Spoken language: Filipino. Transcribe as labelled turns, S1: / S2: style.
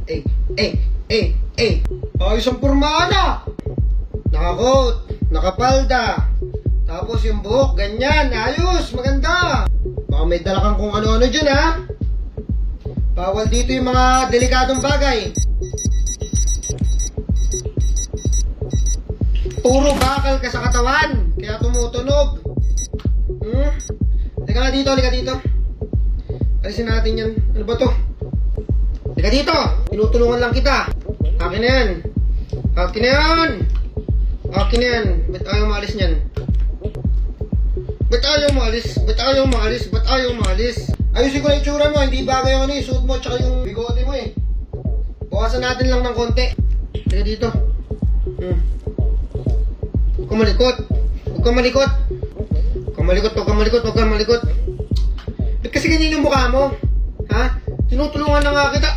S1: Eh, eh, eh, eh. Ayos ang pormada. Nakakot, nakapalda. Tapos yung buhok, ganyan. Ayos, maganda. Baka may dala kang kung ano-ano dyan, ha? Bawal dito yung mga delikadong bagay. Puro bakal ka sa katawan, kaya tumutunog. Halika nga dito, halika dito. Alisin natin yan. Ano ba to? Halika dito, tinutulungan lang kita. Akin na yan. Akin na yan. Akin na yan. Ba't ayaw maalis niyan? Ba't ayaw maalis? Ba't ayaw maalis? Ba't ayaw maalis? Ayusin ko na yung tsura mo, hindi bagay yung ano eh. Suit mo, tsaka yung bigote mo eh. Bukasan natin lang ng konti. Halika dito. Huwag kang malikot. Huwag kang malikot. Huwag kang malikot, huwag kang malikot, huwag kang malikot. Ba't kasi ganyan yung mukha mo? Ha? Tinutulungan na nga kita.